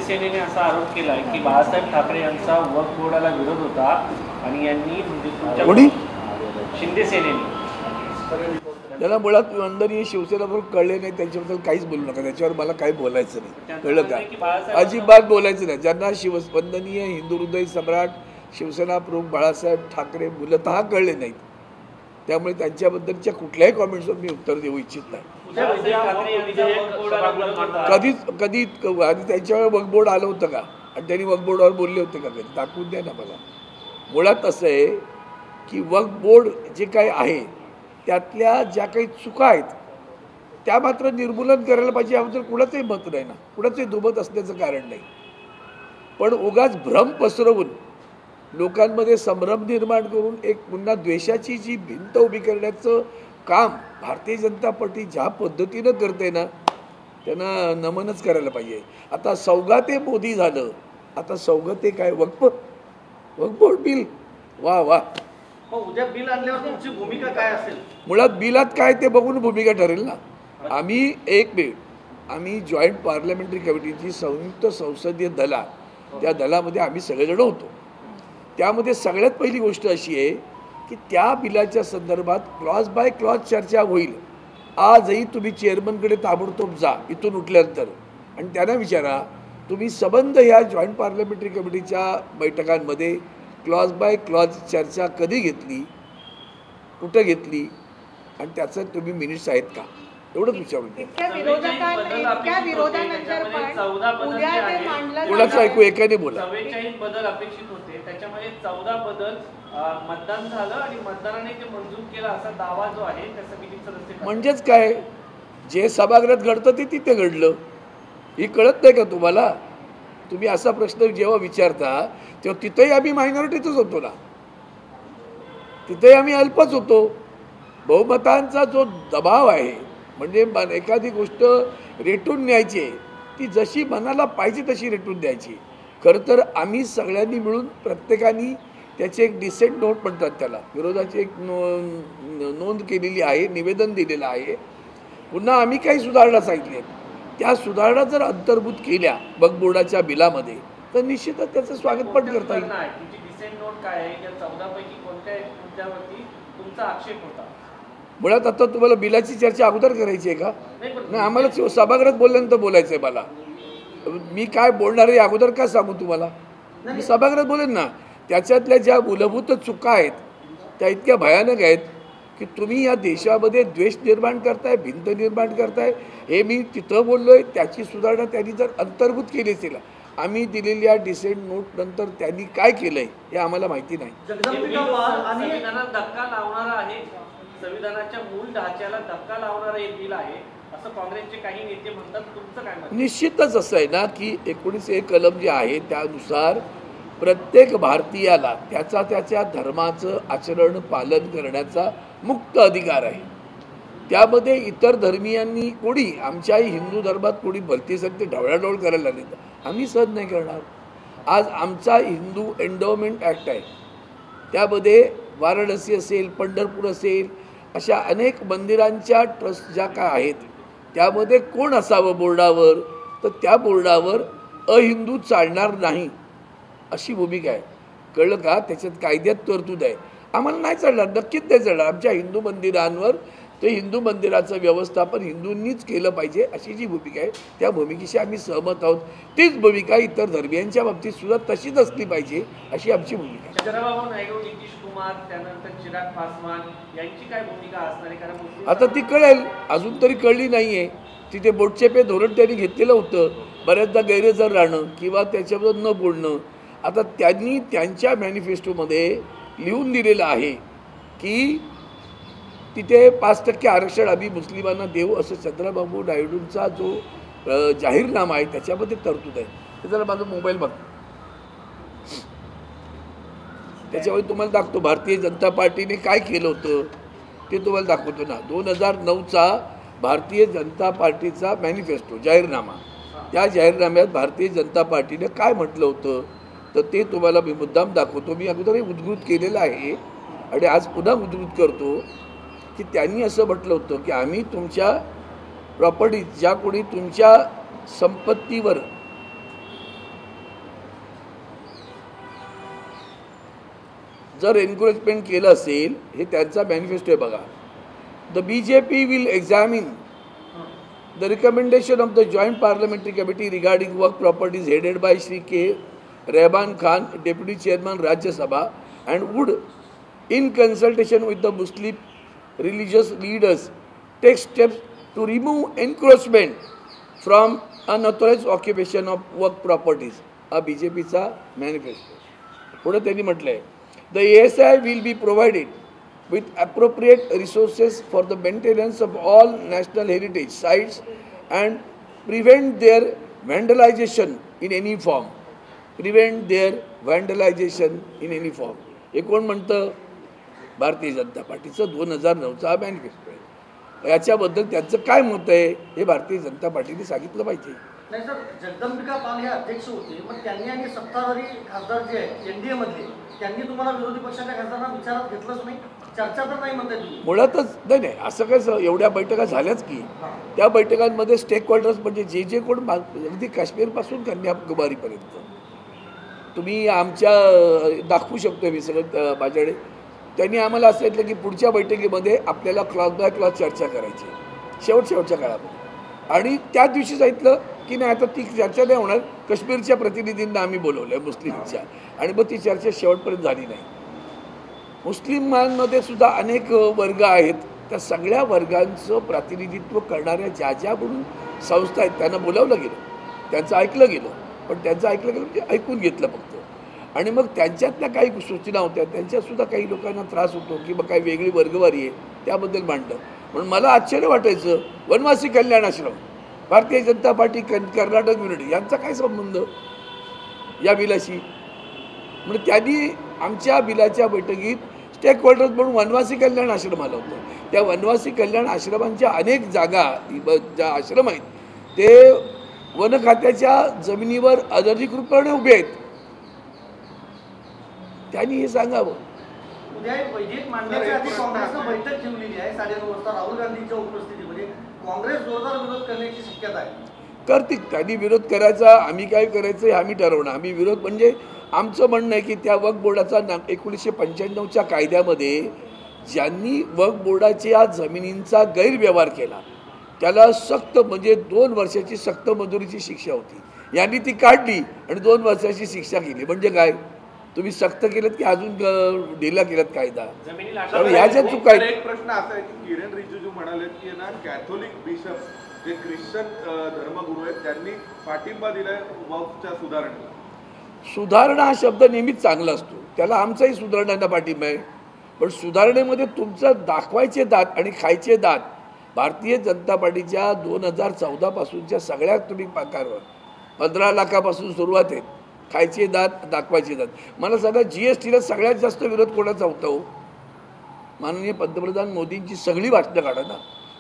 सेनेने असा आरोप केला आहे की बाळासाहेब ठाकरे यांचा वक्फ बोर्डाला विरोध होता आणि यांनी म्हणजे तुमच्या शिंदे सेनेने त्याला मुळात वंदनीय शिवसेनाबरोबर कळले नाही, त्यांच्याबद्दल काहीच बोलू नका, त्याच्यावर मला काही बोलायचं नाही, कळलं का? अजिबात बोलायचं नाही. ज्यांना वंदनीय हिंदू हृदय सम्राट शिवसेना प्रमुख बाळासाहेब ठाकरे मूलतः कळले नाहीत, त्यामुळे त्यांच्याबद्दलच्या कुठल्याही कॉमेंट्सवर मी उत्तर देऊ इच्छित नाही. कधी आधी त्यांच्यावर वक्फ बोर्ड आलं होतं का? आणि त्यांनी वक्फ बोर्डावर बोलले होते का? कधी दाखवून द्या ना मला. मुळात असं आहे की वक्फ बोर्ड जे काही आहे त्यातल्या ज्या काही चुका आहेत त्या मात्र निर्मूलन करायला पाहिजे, याबद्दल कुणाचंही मत नाही ना, कुणाचंही दुमत असण्याचं कारण नाही. पण उगाच भ्रम पसरवून लोकांमध्ये संभ्रम निर्माण करून एक पुन्हा द्वेषाची जी भिंत उभी करण्याचं काम भारतीय जनता पार्टी ज्या पद्धतीनं करते ना, त्यांना नमनच करायला पाहिजे. आता सौगाते मोदी झालं, आता सौगाते काय वक्फ बोर्ड बिल, वा वा. उद्या बिल आणल्यावर तुमची भूमिका काय असेल? मुळात बिलात काय ते बघून भूमिका ठरेल ना. आम्ही जॉईंट पार्लमेंटरी कमिटीची संयुक्त संसदीय दला, त्या दलामध्ये आम्ही सगळेजण होतो. त्यामध्ये सगळ्यात पहिली गोष्ट अशी आहे की त्या बिलाच्या संदर्भात क्लॉज बाय क्लॉज चर्चा होईल. आजही तुम्ही चेअरमनकडे ताबडतोब जा इथून उठल्यानंतर आणि त्यांना विचारा तुम्ही संबंध ह्या जॉईंट पार्लमेंटरी कमिटीच्या बैठकांमध्ये क्लॉज बाय क्लॉज चर्चा कधी घेतली, कुठं घेतली आणि त्याचं तुम्ही मिनिट्स आहेत का, एवढंच विचारून. कोणाचं ऐकू, एकाने बोला. 44 बदल अपेक्षित होते, त्याच्यामध्ये 14 बदल मतदान झालं आणि मतदाराने ते मंजूर केला असा दावा जो आहे त्या समितीचे सदस्य. म्हणजेच काय, जे सभागृहात घडतं ते तिथे घडलं, हे कळत नाही का तुम्हाला? तुम्ही असा प्रश्न जेव्हा विचारता तेव्हा तिथेही आम्ही मायनॉरिटीतच होतो ना, तिथेही आम्ही अल्पच होतो. बहुमतांचा जो दबाव आहे म्हणजे एखादी गोष्ट रेटून न्यायची आहे, ती जशी मनाला पाहिजे तशी रेटून द्यायची. खरं तर आम्ही सगळ्यांनी मिळून प्रत्येकाने त्याचे एक डिसेंट नोट म्हणतात त्याला, विरोधाची एक नोंद केलेली आहे, निवेदन दिलेलं आहे. पुन्हा आम्ही काही सुधारणा सांगितल्या, त्या सुधारणा जर अंतर्भूत केल्या वक्फ बोर्डाच्या बिलामध्ये तर निश्चितच त्याचं स्वागत पण करता येईल. मुळात आता तुम्हाला बिलाची चर्चा अगोदर करायची आहे का? नाही, आम्हाला सभागृहात बोलल्यानंतर बोलायचं आहे. मला मी काय बोलणार आहे अगोदर काय सांगू तुम्हाला? मी सभागृहात बोलेन ना. त्याच्यातल्या ज्या मूलभूत चुका आहेत त्या इतक्या भयानक आहेत की तुम्ही या देशामध्ये द्वेष निर्माण करताय, भिंत निर्माण करताय. हे मी तिथं बोललोय, त्याची सुधारणा त्यांनी जर अंतर्भूत केली असेल. आम्ही दिलेल्या डिसेंट नोट नंतर त्यांनी काय केलंय हे आम्हाला माहिती नाही. संविधानाला धक्का लावणारा आहे, संविधानाच्या मूळ ढाच्याला धक्का लावणारा एक बिल आहे असं काँग्रेसचे काही नेते म्हणतात. तुमचं काय मत? निश्चितच असं आहे ना की 19A कलम जे आहे त्यानुसार प्रत्येक भारतीयाला त्याच्या धर्माचं आचरण पालन करण्याचा मुक्त अधिकार आहे. त्यामध्ये इतर धर्मीयांनी कोणी आमच्याही हिंदू धर्मात कोणी भलतीसाठी ढवळाढवळ करायला लागली तर आम्ही सहन नाही करणार. आज आमचा हिंदू एंडोमेंट ॲक्ट आहे, त्यामध्ये वाराणसी असेल, पंढरपूर असेल, अशा अनेक मंदिरांच्या ट्रस्ट ज्या काय आहेत त्यामध्ये कोण असावं बोर्डावर, तर त्या बोर्डावर अहिंदू चालणार नाही अशी भूमिका आहे. कळलं का? त्याच्यात कायद्यात तरतूद आहे. आम्हाला नाही चालणार, नक्कीच नाही चालणार. आमच्या हिंदू मंदिरांवर ते हिंदू मंदिराचं व्यवस्थापन हिंदूंनीच केलं पाहिजे अशी जी भूमिका आहे त्या भूमिकेशी आम्ही सहमत आहोत. तीच भूमिका इतर धर्मियांच्या बाबतीत सुद्धा तशीच असली पाहिजे अशी आमची भूमिका आहे. चंद्रबाबू नायडू, नितीश कुमार, त्यानंतर चिराग पासवान यांची काय भूमिका असणार आहे? कारण आता ती कळेल, अजून तरी कळली नाही आहे. तिथे बोटचेपे धोरण त्यांनी घेतलेलं होतं, बऱ्याचदा गैरहजर राहणं किंवा त्याच्याबद्दल न बोलणं. आता त्यांनी त्यांच्या मॅनिफेस्टोमध्ये लिहून दिलेलं आहे की तिथे 5% आरक्षण आम्ही मुस्लिमांना देऊ असं चंद्रबाबू नायडूंचा जो जाहीरनामा आहे त्याच्यामध्ये तरतूद आहे. ते जरा माझा मोबाईल बघ, त्याच्यामध्ये तुम्हाला दाखवतो भारतीय जनता पार्टीने काय केलं होतं ते तुम्हाला दाखवतो ना. 2009चा भारतीय जनता पार्टीचा मॅनिफेस्टो जाहीरनामा, त्या जाहीरनाम्यात भारतीय जनता पार्टीने काय म्हटलं होतं तर ते तुम्हाला मी मुद्दाम दाखवतो. मी अगोदर उद्धृत केलेलं आहे आणि आज पुन्हा उद्धृत करतो की त्यांनी असं म्हटलं होतं की आम्ही तुमच्या प्रॉपर्टी ज्या कोणी तुमच्या संपत्तीवर जर एन्करेजमेंट केलं असेल, हे त्यांचा मॅनिफेस्टो आहे बघा. The BJP will examine the recommendation of the joint parliamentary committee regarding work properties headed by Shri K Rahman Khan, deputy chairman Rajya Sabha, and would in consultation with the Muslim religious leaders take steps to remove encroachment from unauthorized occupation of work properties. हा BJPचा manifesto. पुढे त्यांनी म्हटलं आहे the ASI will be provided with appropriate resources for the maintenance of all national heritage sites and prevent their vandalization in any form. Prevent their vandalization in any form. हे कोण म्हणतं? भारतीय जनता पार्टीचं 2009चा हा मॅनिफेस्टो आहे. याच्याबद्दल त्यांचं काय मत आहे हे भारतीय जनता पार्टीने सांगितलं पाहिजे. नाही सर, जगदंबिका पाल हे अध्यक्ष होते, मग त्यांनी आणि सत्ताधारी खासदार जे आहेत NDA मधले, त्यांनी तुम्हाला विरोधी पक्षाच्या खासदारांना विचारात घेतलंच नाही, चर्चा तर नाही म्हणताय तुम्ही. मुळातच नाही असं काय, एवढ्या बैठका झाल्याच की त्या बैठकांमध्ये स्टेक होल्डर्स म्हणजे जे कोण अगदी काश्मीरपासून कन्याकुमारीपर्यंत तुम्ही आमच्या दाखवू शकतो मी सगळं माझ्याकडे. त्यांनी आम्हाला असं सांगितलं की पुढच्या बैठकीमध्ये आपल्याला क्लॉज बाय क्लॉज चर्चा करायची शेवटच्या काळामध्ये. आणि त्या दिवशी सांगितलं की नाही आता ती चर्चा नाही होणार, काश्मीरच्या प्रतिनिधींना आम्ही बोलवलं आहे मुस्लिमच्या, आणि मग ती चर्चा शेवटपर्यंत झाली नाही. मुस्लिमांमध्ये सुद्धा अनेक वर्ग आहेत, त्या सगळ्या वर्गांचं प्रतिनिधित्व करणाऱ्या ज्या म्हणून संस्था आहेत त्यांना बोलावलं गेलं, त्यांचं ऐकलं गेलं. पण त्यांचं ऐकलं गेलं म्हणजे ऐकून घेतलं फक्त. आणि मग त्यांच्यातल्या काही सूचना होत्या, त्यांच्यातसुद्धा काही लोकांना त्रास होतो की मग काही वेगळी वर्गवारी आहे त्याबद्दल मांडलं. म्हणून मला आश्चर्य वाटायचं, वनवासी कल्याण आश्रम, भारतीय जनता पार्टी, कर्नाटक युनिटी यांचा काय संबंध या बिलाशी? म्हणजे त्यांनी आमच्या बिलाच्या बैठकीत स्टेक होल्डर्स म्हणून वनवासी कल्याण आश्रम आलं होतं. त्या वनवासी कल्याण आश्रमांच्या अनेक जागा ज्या आश्रम आहेत ते वन खात्याच्या जमिनीवर अनधिकृतपणे उभे आहेत. त्यांनी हे सांगावं. उद्या विधेयक मांडण्याच्या आधी काँग्रेसनं बैठक ठेवलेली आहे 9:30 वाजता राहुल गांधींच्या उपस्थितीमध्ये. काँग्रेस जोरदार विरोध करण्याची शक्यता आहे. करतील, त्यांनी विरोध करायचा, आम्ही काय करायचं हे आम्ही ठरवणार. आम्ही विरोध म्हणजे आमचं म्हणणं आहे की त्या वक्फ बोर्डाचा 1995च्या कायद्यामध्ये ज्यांनी वक्फ बोर्डाच्या जमिनींचा गैरव्यवहार केला त्याला सक्त म्हणजे 2 वर्षाची सक्त मजुरीची शिक्षा होती. यांनी ती काढली आणि 2 वर्षाची शिक्षा केली. म्हणजे काय, तुम्ही सक्त केलं की अजून ढिला केलं कायदा? ह्याच्या चुका आहेत. एक प्रश्न असा आहे की किरण रिजिजू म्हणाले की ना कॅथोलिक बिशप जे ख्रिश्चन धर्मगुरू आहेत त्यांनी पाठिंबा दिलाय वक्फच्या सुधारणेला. सुधारणा हा शब्द नेहमीच चांगला असतो, त्याला आमचाही सुधारणांना पाठिंबा आहे. पण सुधारणेमध्ये तुमचं दाखवायचे दात आणि खायचे दात भारतीय जनता पार्टीच्या 2014 पासूनच्या सगळ्या तुम्ही कारवाई 15 लाखापासून सुरुवात आहे. खायचे दात, दाखवायचे दात. मला सांगा GSTला सगळ्यात जास्त विरोध कोणाचा होता हो? माननीय पंतप्रधान मोदींची सगळी भाषणं काढा ना.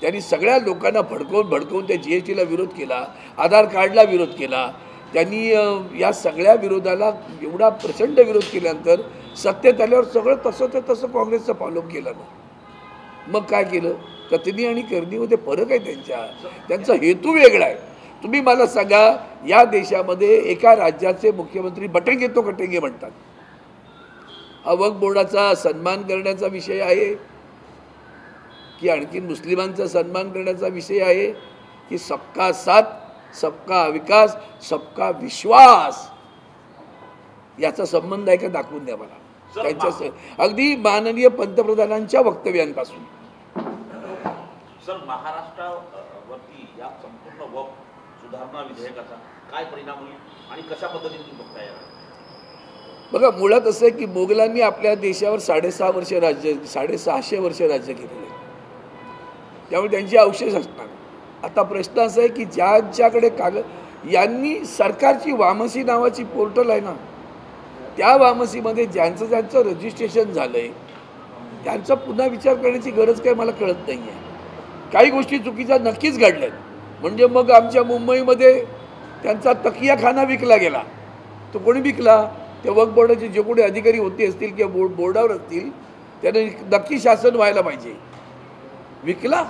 त्यांनी सगळ्या लोकांना भडकवून त्या GSTला विरोध केला, आधार कार्डला विरोध केला. त्यांनी या सगळ्या विरोधाला एवढा प्रचंड विरोध केल्यानंतर सत्तेत आल्यावर सगळं तसं काँग्रेसचं फॉलोअप केलं ना. मग काय केलं? कथनी आणि करणीमध्ये फरक आहे त्यांचा हेतू वेगळा आहे. तुम्ही मला सांगा, या देशामध्ये एका राज्याचे मुख्यमंत्री बटेंगे तो कटेंगे म्हणतात. हा वक्फ बोर्डाचा सन्मान करण्याचा विषय आहे की आणखी मुस्लिमांचा सन्मान करण्याचा विषय आहे की सबका साथ, सबका विकास, सबका विश्वास याचा संबंध आहे का? दाखवून द्या मला त्यांच्या अगदी माननीय पंतप्रधानांच्या वक्तव्यांपासून. सर, महाराष्ट्रावरती या संपूर्ण वक्फ सुधारणा विधेयकाचा काय परिणाम होईल आणि कशा पद्धतीने तुम्ही बघताय? बघा, मुळात असं आहे की मोगलांनी आपल्या देशावर 6.5 वर्ष राज्य 650 वर्ष राज्य केलेलं आहे, त्यामुळे त्यांचे अवशेष असणार. आता प्रश्न असा आहे की ज्यांच्याकडे यांनी सरकारची वामसी नावाची पोर्टल आहे ना, त्या वामसीमध्ये ज्यांचं रजिस्ट्रेशन झालं आहे त्यांचा पुन्हा विचार करण्याची गरज काय मला कळत नाही आहे. काही गोष्टी चुकीच्या नक्कीच घडल्यात. म्हणजे मग आमच्या मुंबईमध्ये त्यांचा तकियाखाना विकला गेला. तो कोणी विकला? त्या वक्फ बोर्डाचे जे कोणी अधिकारी होते असतील किंवा बोर्डावर असतील त्यानं नक्की शासन व्हायला पाहिजे. विकला,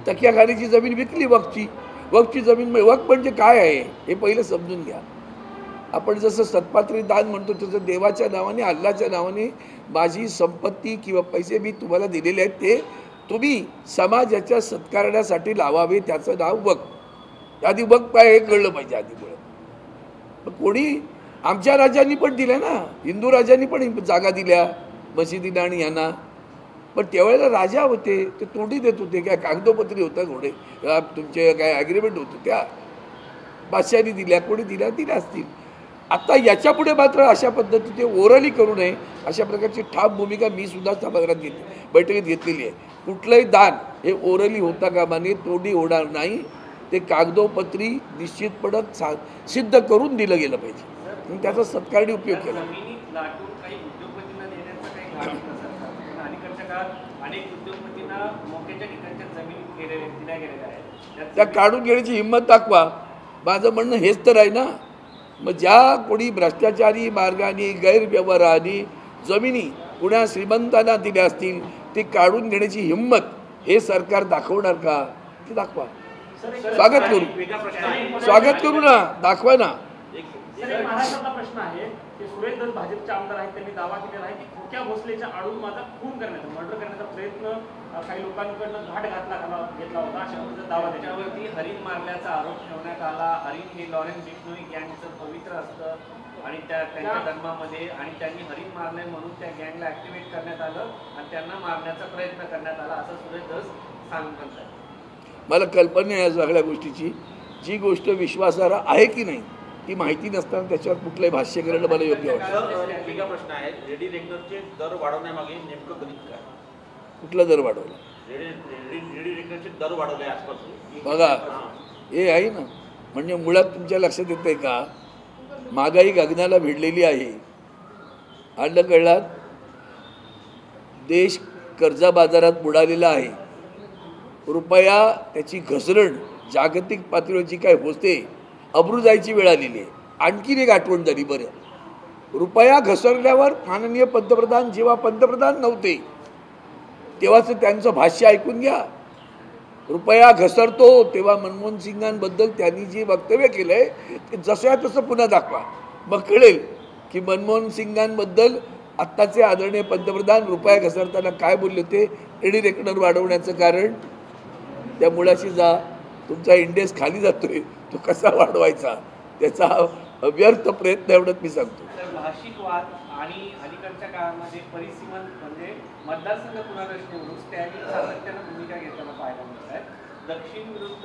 तक्याखालीची जमीन विकली वक्फची जमीन. वक्फ म्हणजे काय आहे हे पहिलं समजून घ्या. आपण जसं सत्पात्री दान म्हणतो तसं देवाच्या नावाने, अल्लाच्या नावाने माझी संपत्ती किंवा पैसे मी तुम्हाला दिलेले आहेत ते तुम्ही समाजाच्या सत्कारण्यासाठी लावावे, त्याचं नाव वक्फ. आधी वक्फ काय हे कळलं पाहिजे आधी. पण कोणी आमच्या राजांनी पण दिल्या ना, हिंदू राजांनी पण जागा दिल्या मशिदीला आणि यांना. पण त्यावेळेला राजा होते ते तोंडी देत होते, काय कागदोपत्री होता घोडे तुमचे काय ॲग्रीमेंट होतं त्या बादशाहांनी दिल्या, कोणी दिल्या असतील. आता याच्या पुढे मात्र अशा पद्धतीने ओरली करू नये अशा प्रकारची ठाम भूमिका मी सुद्धा सभागृहात बैठकीत घेतलेली आहे. कुठलंही दान हे ओरली होता कामा नये, तोंडी होणार नाही. ते कागदोपत्री निश्चितपणे सिद्ध करून दिलं गेलं पाहिजे. त्याचा सत्कारणी उपयोग केला. जमिनी लाटून काही उद्योगपतींना देण्याचं काही घाट नसतं. अलीकडच्या काळात अनेक उद्योगपतींना मोक्याच्या ठिकाणच्या जमिनी दिल्या गेलेल्या आहेत, त्या काढून घेण्याची हिंमत दाखवा. माझं म्हणणं हेच तर आहे ना. मग ज्या कोणी भ्रष्टाचारी मार्गाने गैरव्यवहाराने जमिनी कुणा श्रीमंतांना दिल्या असतील ते काढून घेण्याची हिंमत हे सरकार दाखवणार का? ते दाखवा. स्वागत करू ना, दाखवा ना. महाराष्ट्राचा प्रश्न आहे की सुरेश दस भाजपचे आमदार आहेत, त्यांनी दावा केलेला आहे की खोक्या भोसलेच्या आडून माझा खून करण्याचा, मर्डर करण्याचा प्रयत्न काही लोकांकडनं घाट घेतला होता, अशा दावा. त्याच्यावरती हरिण मारल्याचा आरोप ठेवण्यात आला. हरिण हे लॉरेन्स बिश्नोई गँगचं पवित्र असतं आणि त्यांच्या धर्मामध्ये, आणि त्यांनी हरिण मारले म्हणून त्या गँगला ऍक्टिव्हेट करण्यात आलं आणि त्यांना मारण्याचा प्रयत्न करण्यात आला असं सुरेश दस सांगतात. मला कल्पना आहे या सगळ्या गोष्टीची. जी गोष्ट विश्वासार्ह आहे की नाही ती माहिती नसताना त्याच्यावर कुठलंही भाष्य करणं मला योग्य वाटतं. वेगळा प्रश्न आहे, लेडी रेग्युलरचे दर वाढवण्यामागे नेमकं गणित काय? कुठला दर वाढवला? लेडी रेग्युलरचे दर वाढवले आजपासून बघा हे आहे ना. म्हणजे मुळात तुमच्या लक्षात येतंय का, महागाई गगनाला भिडलेली आहे. आलं कळलात, देश कर्जा बाजारात बुडालेला आहे. रुपया त्याची घसरण जागतिक पातळीवर जी काय होते, अब्रू जायची वेळ आलेली आहे. आणखीन एक आठवण झाली. बरं, रुपया घसरल्यावर माननीय पंतप्रधान जेव्हा पंतप्रधान नव्हते तेव्हाच त्यांचं भाष्य ऐकून घ्या. रुपया घसरतो तेव्हा मनमोहन सिंगांबद्दल त्यांनी जे वक्तव्य केलंय ते जसं तसं पुन्हा दाखवा. मग कळेल की मनमोहन सिंगांबद्दल आत्ताचे आदरणीय पंतप्रधान रुपया घसरताना काय बोलले होते. एडी रेकनर वाढवण्याचं कारण त्या मुळाशी जा. तुमचा इंडेक्स खाली जातोय, तो कसा वाढवायचा त्याचा व्यर्थ प्रयत्न एवढंच मी सांगतो. भाषिक वाद आणि अलीकडच्या काळामध्ये परिसीमन म्हणजे मतदारसंघ पुनर्रचना निवडून त्यांनी सातत्यानं भूमिका घेताना पाहायला मिळत आहे. दक्षिण विरुद्ध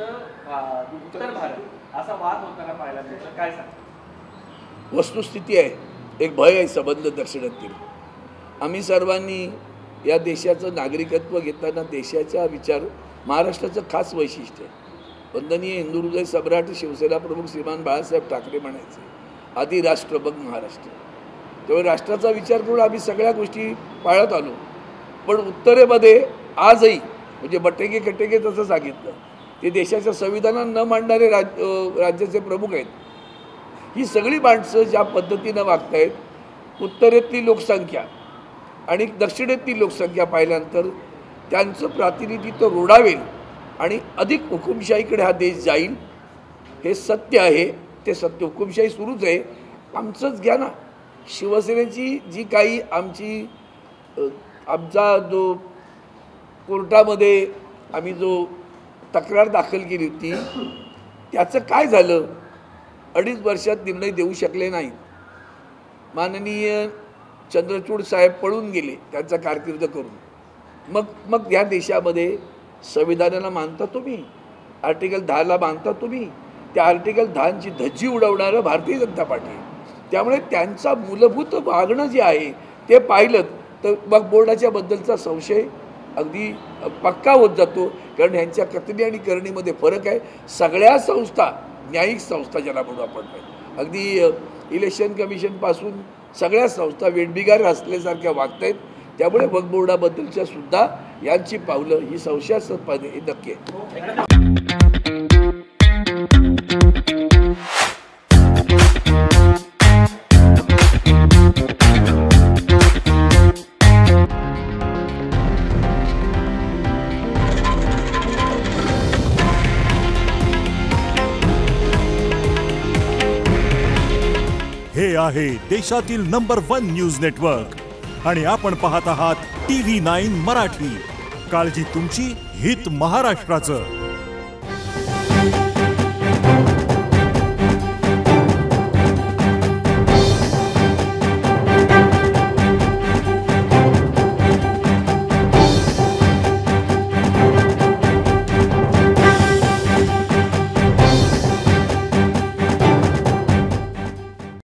उत्तर भारत असा वाद होताना पाहायला मिळतो. काय सांग? वस्तुस्थिती आहे, एक भय आहे संबंध दक्षिणातील. आम्ही सर्वांनी या देशाचं नागरिकत्व घेताना देशाचा विचार, महाराष्ट्राचं खास वैशिष्ट्य आहे. वंदनीय हिंदू हृदय सम्राट शिवसेना प्रमुख श्रीमान बाळासाहेब ठाकरे म्हणायचे, आधी राष्ट्र मग महाराष्ट्र. त्यामुळे राष्ट्राचा विचार करून आम्ही सगळ्या गोष्टी पाळत आलो. पण उत्तरेमध्ये आजही म्हणजे बटेके कटेके तसं सांगितलं, ते देशाच्या संविधानात न मांडणारे राज्याचे प्रमुख आहेत. ही सगळी माणसं ज्या पद्धतीनं वागत आहेत, उत्तरेतली लोकसंख्या आणि दक्षिणेतली लोकसंख्या पाहिल्यानंतर त्यांचं प्रातिनिधित्व रोडावेल आणि अधिक हुकुमशाहीकडे हा देश जाईल. हे सत्य आहे. ते सत्य, हुकुमशाही सुरूच आहे. आमचंच घ्या ना, शिवसेनेची जी काही आमचा जो कोर्टामध्ये आम्ही जो तक्रार दाखल केली होती त्याचं काय झालं? 2.5 वर्षात निर्णय देऊ शकले नाहीत. माननीय चंद्रचूड साहेब पळून गेले त्यांचा कारकीर्द करून. मग या देशामध्ये संविधानाला मानता तुम्ही, आर्टिकल 10ला मानता तुम्ही. त्या आर्टिकल 10ची धज्जी उडवणारं भारतीय जनता पार्टी आहे. त्यामुळे त्यांचा मूलभूत वागणं जे आहे ते पाहिलं तर मग बोर्डाच्या बद्दलचा संशय अगदी पक्का होत जातो. कारण ह्यांच्या कथनी आणि करणीमध्ये फरक आहे. सगळ्या संस्था, न्यायिक संस्था ज्याला म्हणू आपण, अगदी इलेक्शन कमिशनपासून सगळ्या संस्था वेठबिगार असल्यासारख्या वागत आहेत. त्यामुळे वक्फ बोर्डाबद्दलच्या सुद्धा यांची पावलं ही संशयास्पद नक्की आहे. हे आहे देशातील नंबर 1 न्यूज नेटवर्क आणि आपण पाहत आहात TV9 मराठी. काळजी तुमची, हित महाराष्ट्राचं.